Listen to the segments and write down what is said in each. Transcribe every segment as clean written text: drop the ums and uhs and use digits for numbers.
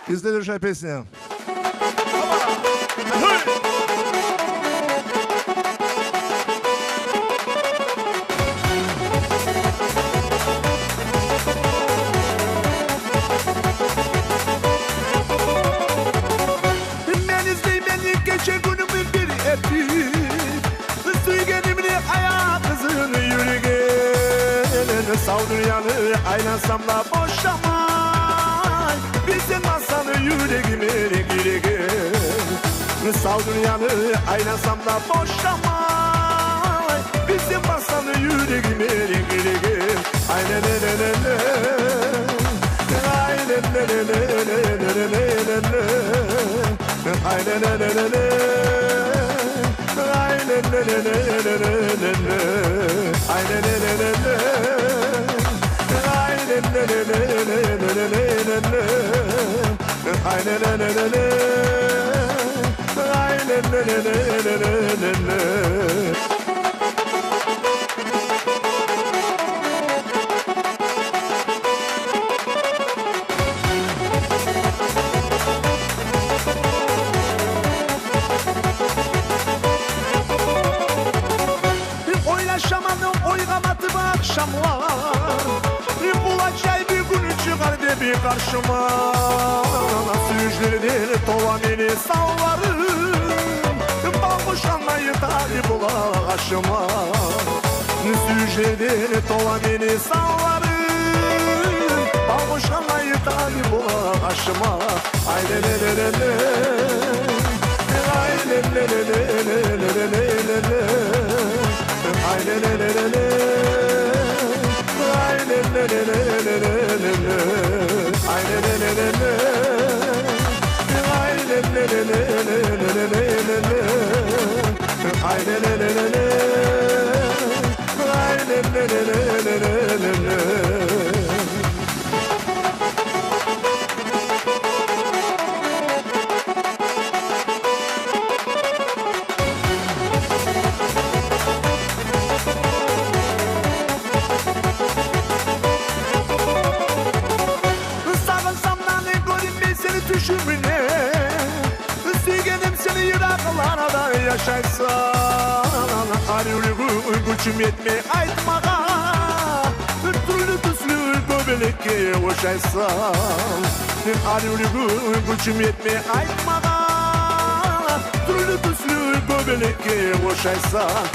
И следующая песня. Geçen günümün bir etti Suygenimli ayağınızın yürügen Sağ dünyanı aylansam da boşamay Bizim masanı yüreğime giregen Sağ dünyanı aylansam da boşamay Bizim masanı yüreğime giregen Aynen aynen Yaşamadım oygamadım akşamlar Bulacay bir gün çıkar de bir karşıma Süzlerdir tova beni sallarım Balmış anlayı talip ola aşıma Süzlerdir tova beni sallarım Balmış anlayı talip ola aşıma Düşümüne Sügenim seni yüreklara da yaşaysan Arıyorum gücüm yetme aytmağa Türlü tüslü göbelekle boşaysan Arıyorum gücüm yetme aytmağa Türlü tüslü göbelekle boşaysan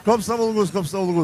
Kopsa Bulgus, Kopsa Bulgus.